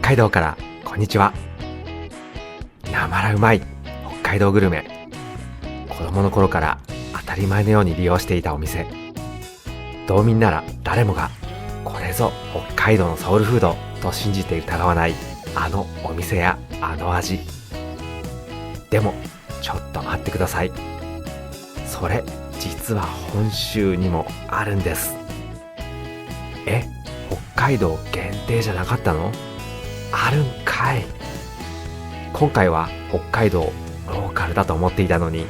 海道からこんにちは。なまらうまい北海道グルメ、子供の頃から当たり前のように利用していたお店。道民なら誰もがこれぞ北海道のソウルフードと信じて疑わないあのお店やあの味。でもちょっと待ってください。それ実は本州にもあるんです。北海道限定じゃなかったの？あるんかい。今回は北海道ローカルだと思っていたのに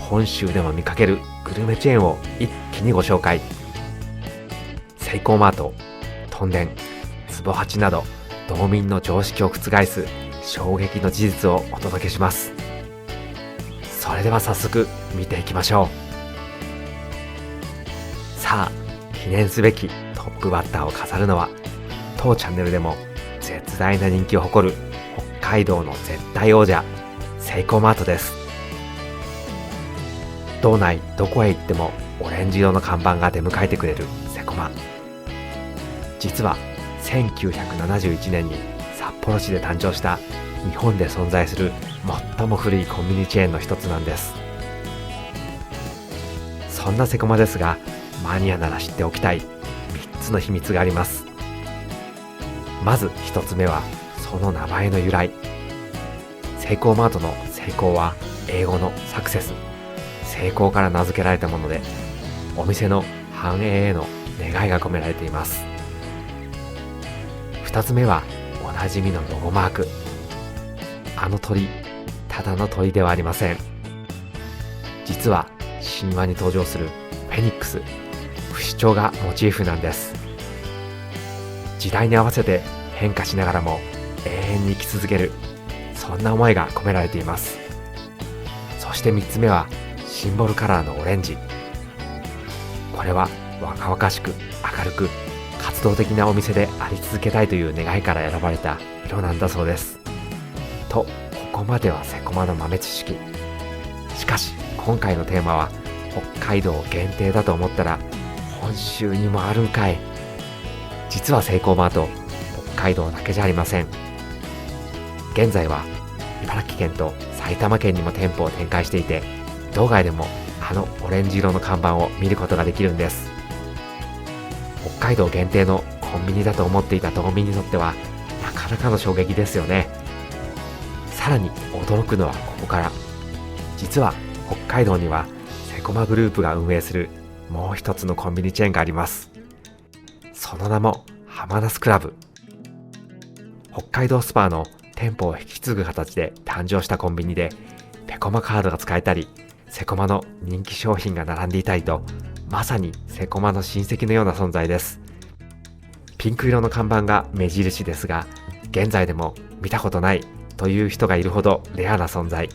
本州でも見かけるグルメチェーンを一気にご紹介。セイコーマート、トンデン、ツボハチなど道民の常識を覆す衝撃の事実をお届けします。それでは早速見ていきましょう。さあ、記念すべきトップバッターを飾るのは当チャンネルでも絶大な人気を誇る北海道の絶対王者、セイコーマートです。道内どこへ行ってもオレンジ色の看板が出迎えてくれるセコマ。実は1971年に札幌市で誕生した日本で存在する最も古いコンビニチェーンの一つなんです。そんなセコマですが、マニアなら知っておきたい3つの秘密があります。まず1つ目はその名前の由来。セイコーマートのセイコーは英語のサクセス、成功から名付けられたもので、お店の繁栄への願いが込められています。2つ目はおなじみのロゴマーク。あの鳥、ただの鳥ではありません。実は神話に登場するフェニックス、不死鳥がモチーフなんです。時代に合わせて変化しながらも永遠に生き続ける、そんな思いが込められています。そして3つ目はシンボルカラーのオレンジ。これは若々しく明るく活動的なお店であり続けたいという願いから選ばれた色なんだそうです。と、ここまではセコマの豆知識。しかし今回のテーマは北海道限定だと思ったら本州にもあるんかい。実はセイコーマート、北海道だけじゃありません。現在は茨城県と埼玉県にも店舗を展開していて、道外でもあのオレンジ色の看板を見ることができるんです。北海道限定のコンビニだと思っていた道民にとってはなかなかの衝撃ですよね。さらに驚くのはここから。実は北海道にはセコマグループが運営するもう一つのコンビニチェーンがあります。その名もハマナスクラブ。北海道スパーの店舗を引き継ぐ形で誕生したコンビニで、ペコマカードが使えたり、セコマの人気商品が並んでいたりと、まさにセコマの親戚のような存在です。ピンク色の看板が目印ですが、現在でも見たことないという人がいるほどレアな存在。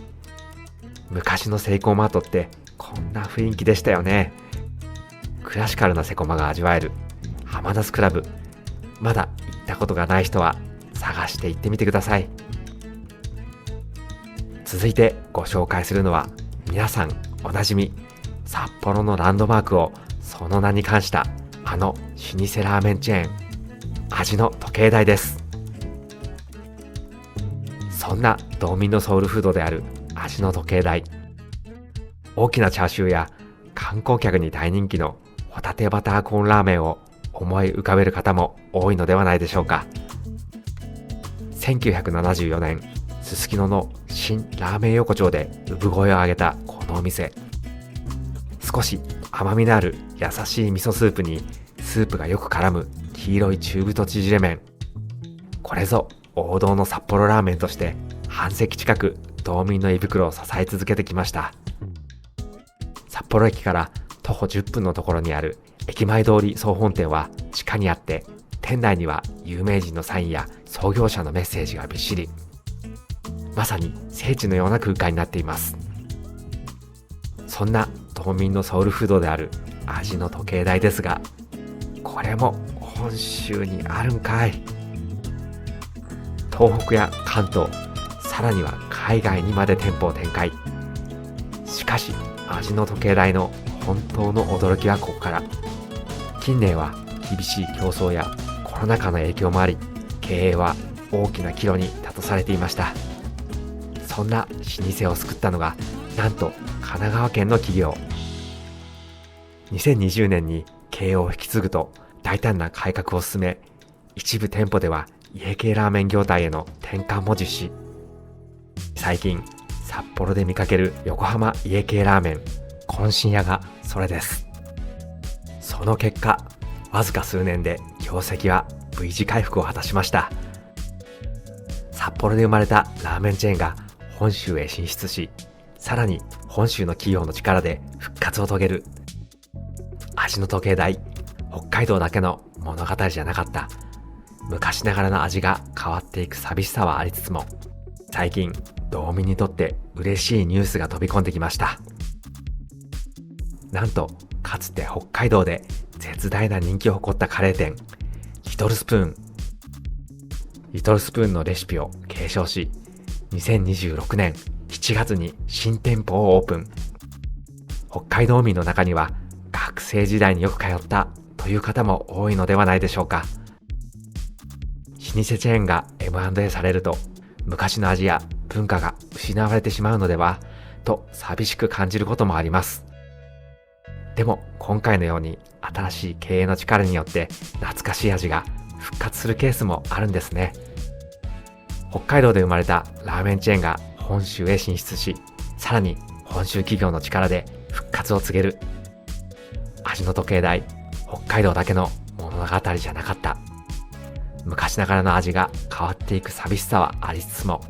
昔のセイコーマートってこんな雰囲気でしたよね。クラシカルなセコマが味わえるハマナスクラブ。まだ行ったことがない人は探して行ってみてください。続いてご紹介するのは皆さんおなじみ、札幌のランドマークをその名に冠したあの老舗ラーメンチェーン、味の時計台です。そんな道民のソウルフードである味の時計台。大きなチャーシューや観光客に大人気のホタテバターコーンラーメンを思い浮かべる方も多いのではないでしょうか。1974年、すすきのの新ラーメン横丁で産声を上げたこのお店。少し甘みのある優しい味噌スープにスープがよく絡む黄色い中太縮れ麺。これぞ王道の札幌ラーメンとして半世紀近く道民の胃袋を支え続けてきました。札幌駅から徒歩10分のところにある駅前通り総本店は地下にあって、店内には有名人のサインや創業者のメッセージがびっしり。まさに聖地のような空間になっています。そんな道民のソウルフードである味の時計台ですが、これも本州にあるんかい。東北や関東、さらには海外にまで店舗を展開。しかし味の時計台の本当の驚きはここから。近年は厳しい競争やコロナ禍の影響もあり、経営は大きな岐路に立たされていました。そんな老舗を救ったのがなんと神奈川県の企業。2020年に経営を引き継ぐと大胆な改革を進め、一部店舗では家系ラーメン業態への転換も実施。最近札幌で見かける横浜家系ラーメン渾身屋がそれです。その結果、わずか数年で業績は V 字回復を果たしました。札幌で生まれたラーメンチェーンが本州へ進出し、さらに本州の企業の力で復活を遂げる。味の時計台、北海道だけの物語じゃなかった。昔ながらの味が変わっていく寂しさはありつつも、最近道民にとって嬉しいニュースが飛び込んできました。なんとかつて北海道で絶大な人気を誇ったカレー店、リトルスプーン。リトルスプーンのレシピを継承し、2026年7月に新店舗をオープン。北海道民の中には学生時代によく通ったという方も多いのではないでしょうか。老舗チェーンが M&A されると、昔の味や文化が失われてしまうのではと寂しく感じることもあります。でも今回のように新しい経営の力によって懐かしい味が復活するケースもあるんですね。北海道で生まれたラーメンチェーンが本州へ進出し、さらに本州企業の力で復活を告げる。味の時計台、北海道だけの物語じゃなかった。昔ながらの味が変わっていく寂しさはありつつも、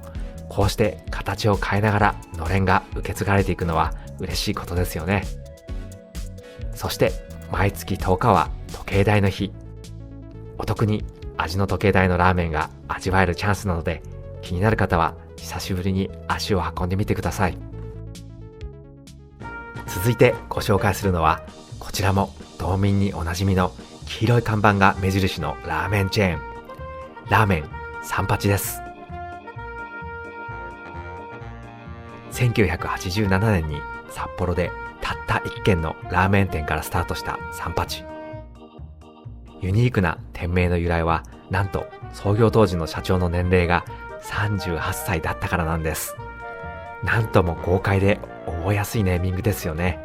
こうして形を変えながらのれんが受け継がれていくのは嬉しいことですよね。そして毎月10日は時計台の日。お得に味の時計台のラーメンが味わえるチャンスなので、気になる方は久しぶりに足を運んでみてください。続いてご紹介するのは、こちらも道民におなじみの黄色い看板が目印のラーメンチェーン、ラーメン三八です。1987年に札幌でたった1軒のラーメン店からスタートした三八。ユニークな店名の由来は、なんと創業当時の社長の年齢が38歳だったからなんです。なんとも豪快で覚えやすいネーミングですよね。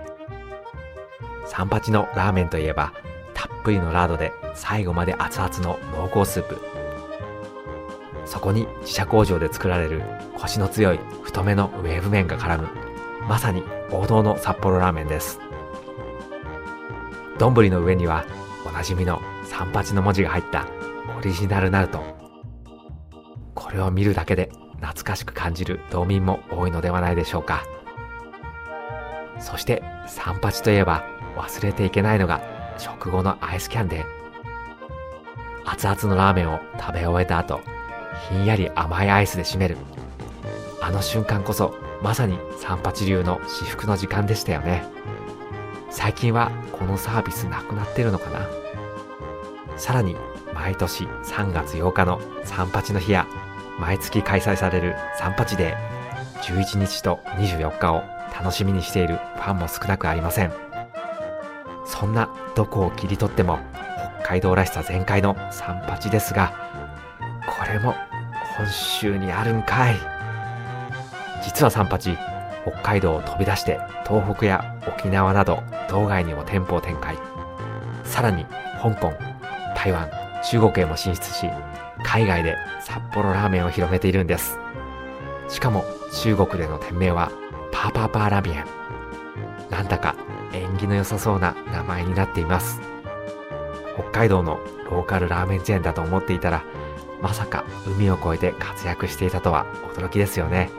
三八のラーメンといえば、たっぷりのラードで最後まで熱々の濃厚スープ。そこに自社工場で作られるコシの強い太めのウェーブ麺が絡む、まさに王道の札幌ラーメンです。丼の上にはおなじみの三八の文字が入ったオリジナルナルト。これを見るだけで懐かしく感じる道民も多いのではないでしょうか。そして三八といえば忘れていけないのが食後のアイスキャンデー。熱々のラーメンを食べ終えた後、ひんやり甘いアイスで締める。あの瞬間こそまさに三八流の至福の時間でしたよね。最近はこのサービスなくなってるのかな。さらに毎年3月8日の三八の日や、毎月開催される三八デー、11日と24日を楽しみにしているファンも少なくありません。そんなどこを切り取っても北海道らしさ全開の三八ですが、これも本州にあるんかい。実は三八、北海道を飛び出して東北や沖縄など道外にも店舗を展開。さらに香港、台湾、中国へも進出し、海外で札幌ラーメンを広めているんです。しかも中国での店名はパーパーパーラーメン。なんだか縁起の良さそうな名前になっています。北海道のローカルラーメンチェーンだと思っていたら、まさか海を越えて活躍していたとは驚きですよね。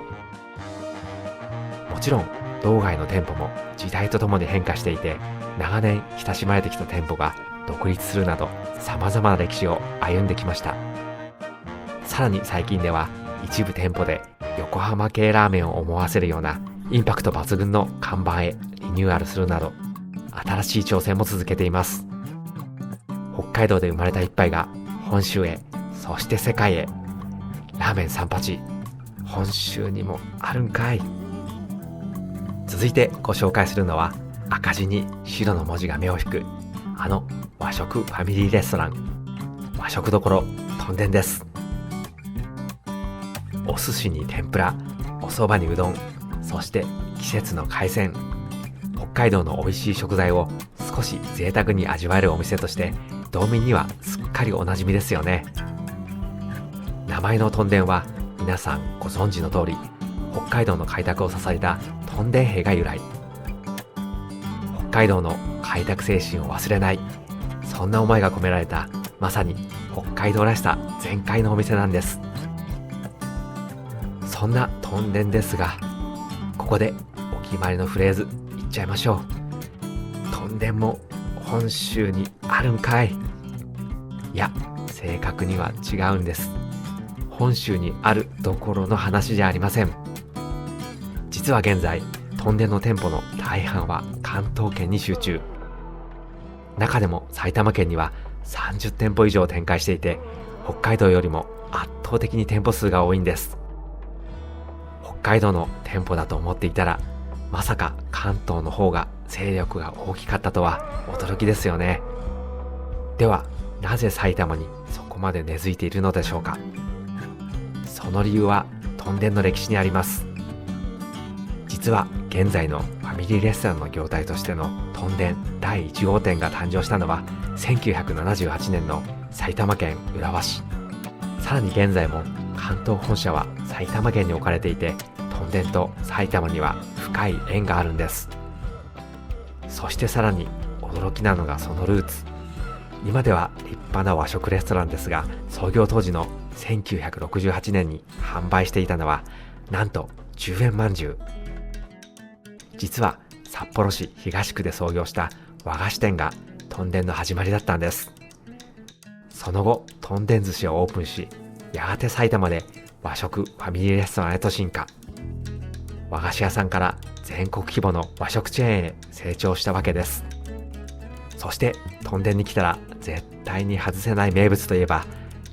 もちろん道外の店舗も時代とともに変化していて、長年親しまれてきた店舗が独立するなど様々な歴史を歩んできました。さらに最近では一部店舗で横浜系ラーメンを思わせるようなインパクト抜群の看板へリニューアルするなど、新しい挑戦も続けています。北海道で生まれた一杯が本州へ、そして世界へ。ラーメン三八、本州にもあるんかい。続いてご紹介するのは、赤字に白の文字が目を引くあの和食ファミリーレストラン、和食どころとんでんです。お寿司に天ぷら、お蕎麦にうどん、そして季節の海鮮、北海道の美味しい食材を少し贅沢に味わえるお店として道民にはすっかりおなじみですよね。名前のとんでんは皆さんご存知の通り、北海道の開拓を支えたとんでん兵が由来。北海道の開拓精神を忘れない、そんな思いが込められたまさに北海道らしさ全開のお店なんです。そんなとんでんですが、ここでお決まりのフレーズ言っちゃいましょう。とんでんも本州にあるんかい。いや、正確には違うんです。本州にあるどころの話じゃありません。実は現在、とんでんの店舗の大半は関東圏に集中。中でも埼玉県には30店舗以上展開していて、北海道よりも圧倒的に店舗数が多いんです。北海道の店舗だと思っていたら、まさか関東の方が勢力が大きかったとは驚きですよね。では、なぜ埼玉にそこまで根付いているのでしょうか。その理由はとんでんの歴史にあります。実は現在のファミリーレストランの業態としてのとんでん第1号店が誕生したのは1978年の埼玉県浦和市。さらに現在も関東本社は埼玉県に置かれていて、とんでんと埼玉には深い縁があるんです。そしてさらに驚きなのがそのルーツ。今では立派な和食レストランですが、創業当時の1968年に販売していたのはなんと10円まんじゅう。実は札幌市東区で創業した和菓子店がとんでんの始まりだったんです。その後とんでん寿司をオープンし、やがて埼玉で和食ファミリーレストランへと進化。和菓子屋さんから全国規模の和食チェーンへ成長したわけです。そしてとんでんに来たら絶対に外せない名物といえば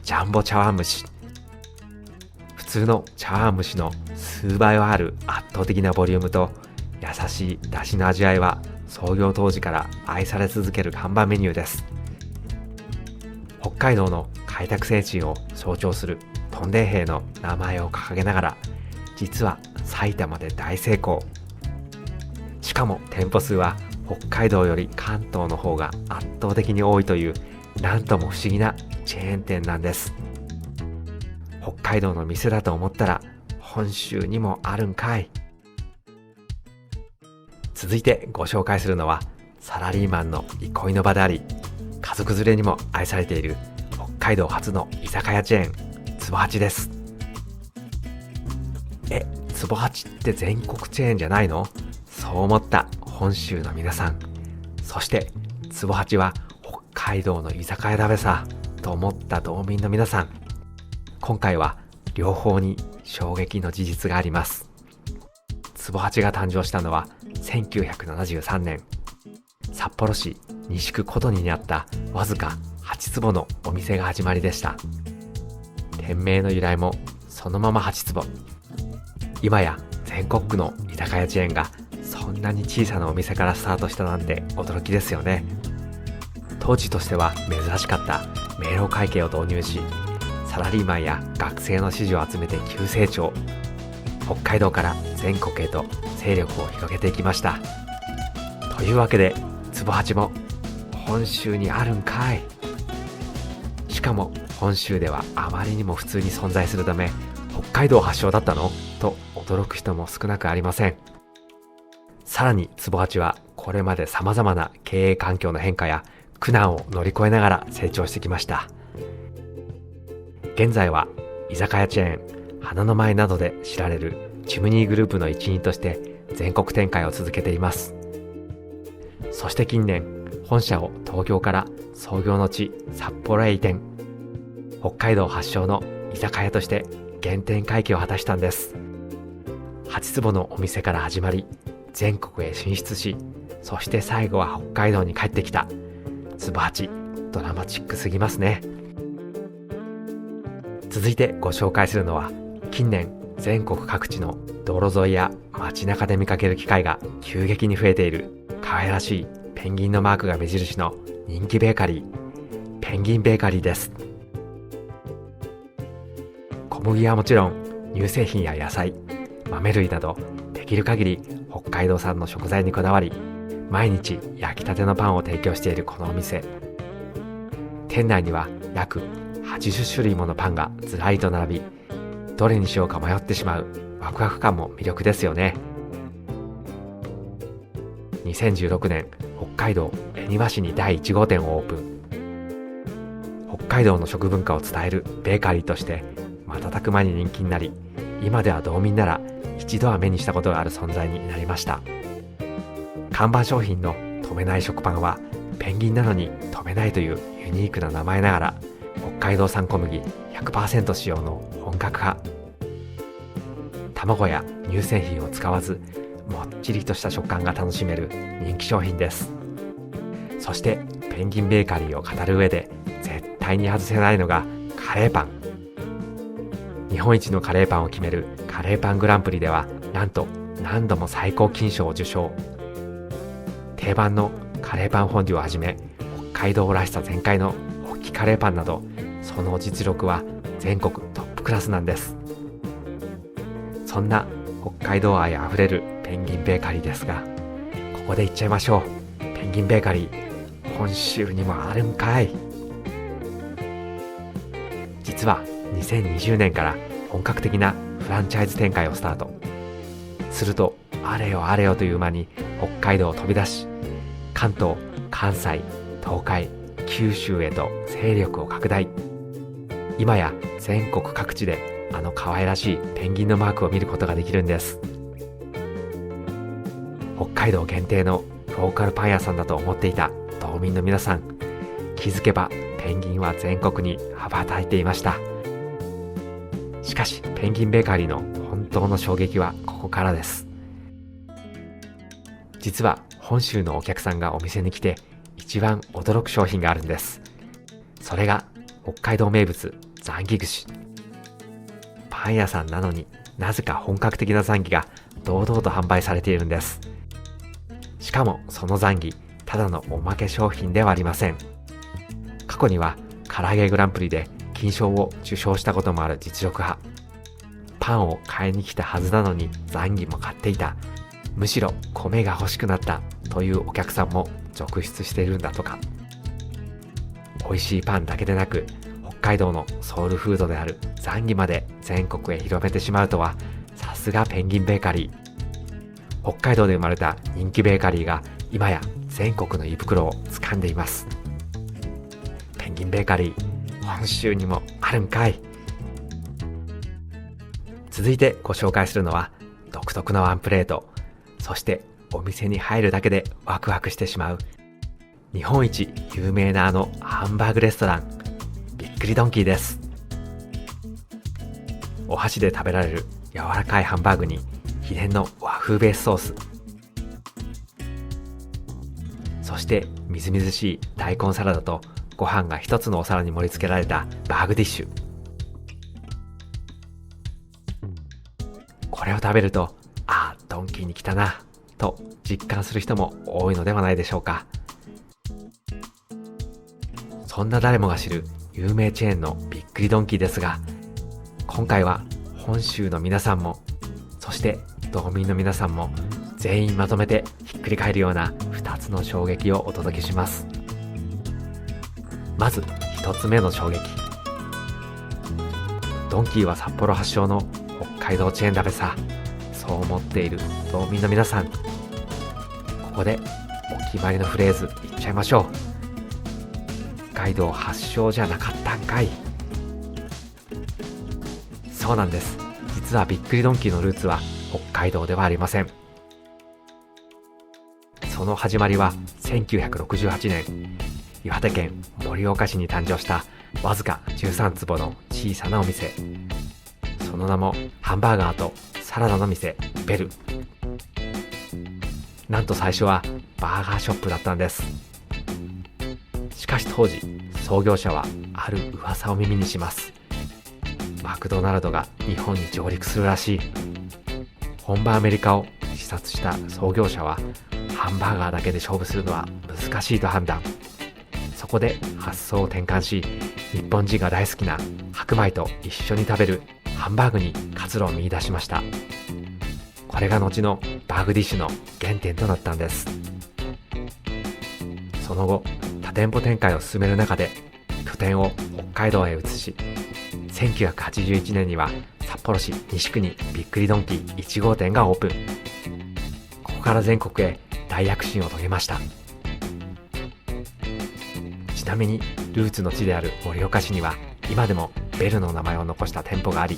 ジャンボ茶碗蒸し。普通の茶碗蒸しの数倍はある圧倒的なボリュームと優しい出汁の味わいは創業当時から愛され続ける看板メニューです。北海道の開拓精神を象徴するとんでん兵の名前を掲げながら、実は埼玉で大成功。しかも店舗数は北海道より関東の方が圧倒的に多いという、なんとも不思議なチェーン店なんです。北海道の店だと思ったら本州にもあるんかい。続いてご紹介するのはサラリーマンの憩いの場であり、家族連れにも愛されている北海道初の居酒屋チェーン、坪八です。坪八って全国チェーンじゃないの？そう思った本州の皆さん、そして坪八は北海道の居酒屋だべさと思った道民の皆さん、今回は両方に衝撃の事実があります。坪八が誕生したのは1973年、札幌市西区琴似にあったわずか8坪のお店が始まりでした。店名の由来もそのまま8坪。今や全国区の居酒屋チェーンがそんなに小さなお店からスタートしたなんて驚きですよね。当時としては珍しかった明朗会計を導入し、サラリーマンや学生の支持を集めて急成長。北海道から全国へと勢力を広げていきました。というわけで坪八も本州にあるんかい。しかも本州ではあまりにも普通に存在するため、北海道発祥だったのと驚く人も少なくありません。さらに坪八はこれまで様々な経営環境の変化や苦難を乗り越えながら成長してきました。現在は居酒屋チェーン花の舞などで知られるチムニーグループの一員として全国展開を続けています。そして近年、本社を東京から創業の地札幌へ移転。北海道発祥の居酒屋として原点回帰を果たしたんです。8坪のお店から始まり、全国へ進出し、そして最後は北海道に帰ってきた。坪八、ドラマチックすぎますね。続いてご紹介するのは、近年全国各地の道路沿いや街中で見かける機会が急激に増えている可愛らしいペンギンのマークが目印の人気ベーカリー、ペンギンベーカリーです。小麦はもちろん乳製品や野菜、豆類などできる限り北海道産の食材にこだわり、毎日焼きたてのパンを提供しているこのお店。店内には約80種類ものパンがずらりと並び、どれにしようか迷ってしまうワクワク感も魅力ですよね。2016年、北海道恵庭市に第1号店をオープン。北海道の食文化を伝えるベーカリーとして瞬く間に人気になり、今では道民なら一度は目にしたことがある存在になりました。看板商品の止めない食パンはペンギンなのに止めないというユニークな名前ながら、北海道産小麦 100% 使用の本格派。卵や乳製品を使わず、もっちりとした食感が楽しめる人気商品です。そしてペンギンベーカリーを語る上で絶対に外せないのがカレーパン。日本一のカレーパンを決めるカレーパングランプリでは、なんと何度も最高金賞を受賞。定番のカレーパンフォンデュをはじめ、北海道らしさ全開のホッキカレーパンなど、その実力は全国トップクラスなんです。そんな北海道愛あふれるペンギンベーカリーですが、ここで言っちゃいましょう。ペンギンベーカリー、本州にもあるんかい。実は2020年から本格的なフランチャイズ展開をスタート。するとあれよあれよという間に北海道を飛び出し、関東、関西、東海、九州へと勢力を拡大。今や全国各地であの可愛らしいペンギンのマークを見ることができるんです。北海道限定のローカルパン屋さんだと思っていた道民の皆さん、気づけばペンギンは全国に羽ばたいていました。しかしペンギンベーカリーの本当の衝撃はここからです。実は本州のお客さんがお店に来て一番驚く商品があるんです。それが北海道名物ザンギ串。パン屋さんなのになぜか本格的なザンギが堂々と販売されているんです。しかもそのザンギ、ただのおまけ商品ではありません。過去には唐揚げグランプリで金賞を受賞したこともある実力派。パンを買いに来たはずなのにザンギも買っていた、むしろ米が欲しくなったというお客さんも続出しているんだとか。美味しいパンだけでなく、北海道のソウルフードであるザンギまで全国へ広めてしまうとは、さすがペンギンベーカリー。北海道で生まれた人気ベーカリーが今や全国の胃袋を掴んでいます。ペンギンベーカリー、本州にもあるんかい。続いてご紹介するのは独特のワンプレート、そしてお店に入るだけでワクワクしてしまう日本一有名なあのハンバーグレストラン、びっくりドンキーです。お箸で食べられる柔らかいハンバーグに秘伝の和風ベースソース、そしてみずみずしい大根サラダとご飯が一つのお皿に盛り付けられたバーグディッシュ。これを食べると、ああドンキーに来たなと実感する人も多いのではないでしょうか。そんな誰もが知る有名チェーンのびっくりドンキーですが、今回は本州の皆さんも、そして道民の皆さんも全員まとめてひっくり返るような2つの衝撃をお届けします。まず1つ目の衝撃。ドンキーは札幌発祥の北海道チェーンだべさ。そう思っている道民の皆さん、ここでお決まりのフレーズ言っちゃいましょう。北海道発祥じゃなかったんかい。そうなんです。実はびっくりドンキーのルーツは北海道ではありません。その始まりは1968年、岩手県盛岡市に誕生したわずか13坪の小さなお店。その名もハンバーガーとサラダの店ベル。なんと最初はバーガーショップだったんです。しかし当時、創業者はある噂を耳にします。マクドナルドが日本に上陸するらしい。本場アメリカを視察した創業者は、ハンバーガーだけで勝負するのは難しいと判断。そこで発想を転換し、日本人が大好きな白米と一緒に食べるハンバーグに活路を見出しました。これが後のバーグディッシュの原点となったんです。その後、多店舗展開を進める中で拠点を北海道へ移し、1981年には札幌市西区にびっくりドンキー1号店がオープン。ここから全国へ大躍進を遂げました。ちなみにルーツの地である盛岡市には今でもベルの名前を残した店舗があり、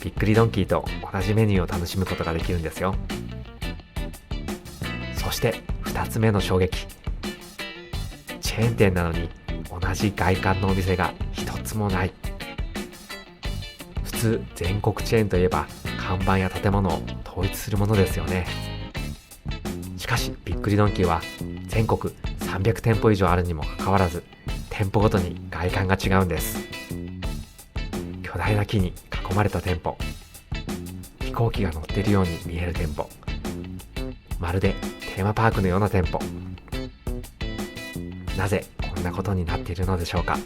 びっくりドンキーと同じメニューを楽しむことができるんですよ。そして2つ目の衝撃。チェーン店なのに同じ外観のお店が一つもない。普通全国チェーンといえば看板や建物を統一するものですよね。しかしびっくりドンキーは全国300店舗以上あるにもかかわらず、店舗ごとに外観が違うんです。巨大な木に囲まれた店舗、飛行機が乗っているように見える店舗、まるでテーマパークのような店舗。なぜこんなことになっているのでしょうか。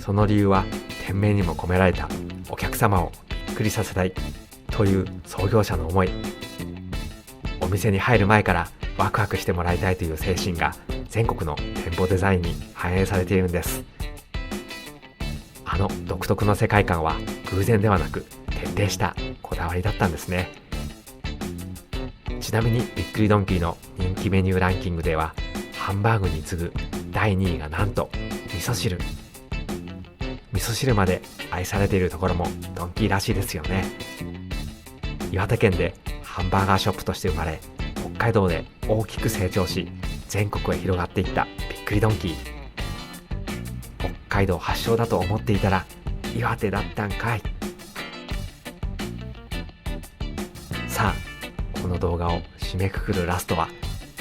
その理由は店名にも込められたお客様をびっくりさせたいという創業者の思い。お店に入る前からワクワクしてもらいたいという精神が全国の店舗デザインに反映されているんです。あの独特の世界観は偶然ではなく徹底したこだわりだったんですね。ちなみにびっくりドンキーの人気メニューランキングではハンバーグに次ぐ第2位がなんと味噌汁。味噌汁まで愛されているところもドンキーらしいですよね。岩手県でハンバーガーショップとして生まれ、北海道で大きく成長し全国へ広がっていったびっくりドンキー。北海道発祥だと思っていたら岩手だったんかい。さあ、この動画を締めくくるラストは、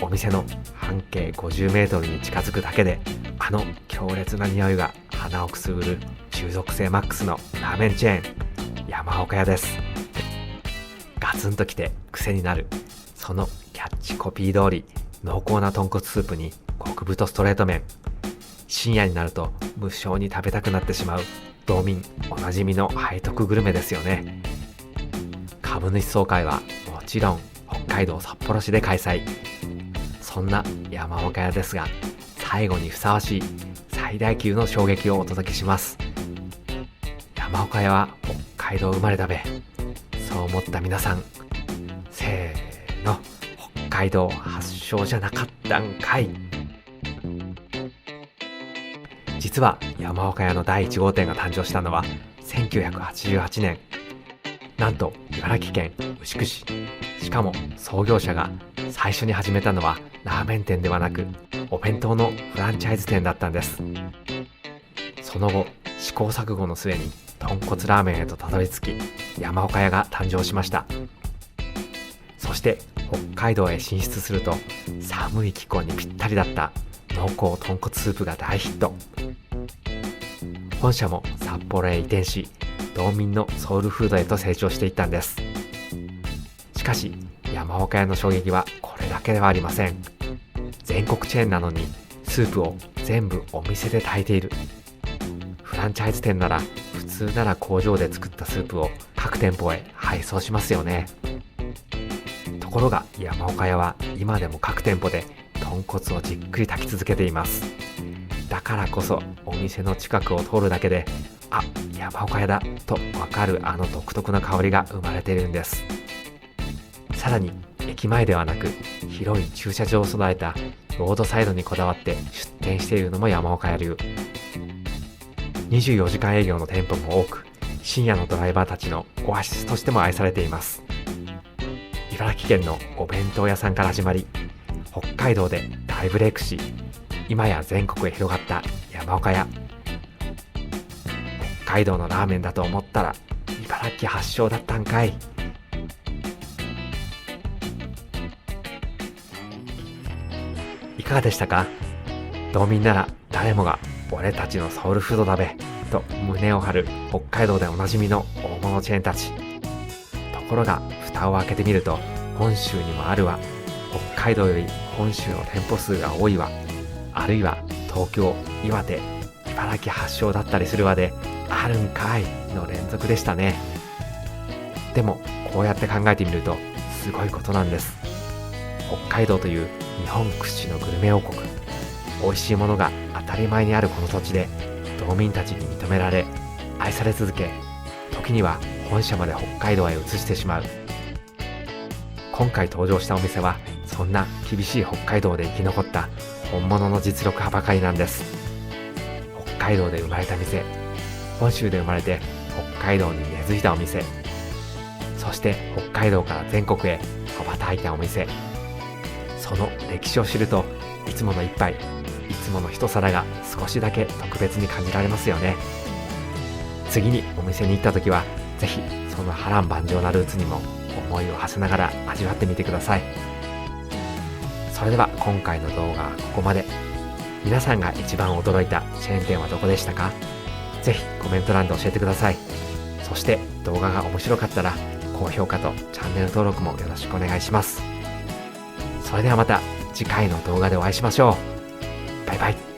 お店の半径50メートルに近づくだけであの強烈な匂いが鼻をくすぐる中毒性マックスのラーメンチェーン、山岡屋です。ガツンときて癖になる、そのキャッチコピー通り濃厚な豚骨スープに極太ストレート麺。深夜になると無性に食べたくなってしまう道民おなじみの背徳グルメですよね。株主総会はもちろん北海道札幌市で開催。そんな山岡屋ですが、最後にふさわしい最大級の衝撃をお届けします。山岡屋は北海道生まれだべ。そう思った皆さん、せーの、北海道発祥じゃなかったんかい。実は山岡屋の第1号店が誕生したのは1988年。なんと茨城県牛久市。しかも創業者が最初に始めたのはラーメン店ではなくお弁当のフランチャイズ店だったんです。その後試行錯誤の末に豚骨ラーメンへとたどり着き、山岡屋が誕生しました。そして北海道へ進出すると、寒い気候にぴったりだった濃厚豚骨スープが大ヒット。本社も札幌へ移転し、道民のソウルフードへと成長していったんです。しかし山岡屋の衝撃はこれだけではありません。全国チェーンなのにスープを全部お店で炊いている。フランチャイズ店なら普通なら工場で作ったスープを各店舗へ配送しますよね。ところが山岡屋は今でも各店舗で豚骨をじっくり炊き続けています。だからこそお店の近くを通るだけで、あ、山岡屋だとわかるあの独特な香りが生まれているんです。さらに駅前ではなく広い駐車場を備えたロードサイドにこだわって出店しているのも山岡屋流。24時間営業の店舗も多く、深夜のドライバーたちのオアシスとしても愛されています。茨城県のお弁当屋さんから始まり、北海道で大ブレイクし、今や全国へ広がった山岡屋。北海道のラーメンだと思ったら茨城発祥だったんかい。いかがでしたか？道民なら誰もが俺たちのソウルフードだべと胸を張る北海道でおなじみの大物チェーンたち。ところが蓋を開けてみると、本州にもあるわ、北海道より本州の店舗数が多いわ、あるいは東京、岩手、茨城発祥だったりするわで、あるんかいの連続でしたね。でもこうやって考えてみるとすごいことなんです。北海道という日本屈指のグルメ王国、美味しいものが当たり前にあるこの土地で道民たちに認められ愛され続け、時には本社まで北海道へ移してしまう。今回登場したお店はそんな厳しい北海道で生き残った本物の実力派ばかりなんです。北海道で生まれた店、本州で生まれて北海道に根付いたお店、そして北海道から全国へ羽ばたいたお店。その歴史を知ると、いつもの一杯、いつもの一皿が少しだけ特別に感じられますよね。次にお店に行った時はぜひその波乱万丈なルーツにも思いを馳せながら味わってみてください。それでは今回の動画はここまで。皆さんが一番驚いたチェーン店はどこでしたか？ぜひコメント欄で教えてください。そして動画が面白かったら高評価とチャンネル登録もよろしくお願いします。それではまた次回の動画でお会いしましょう。バイバイ。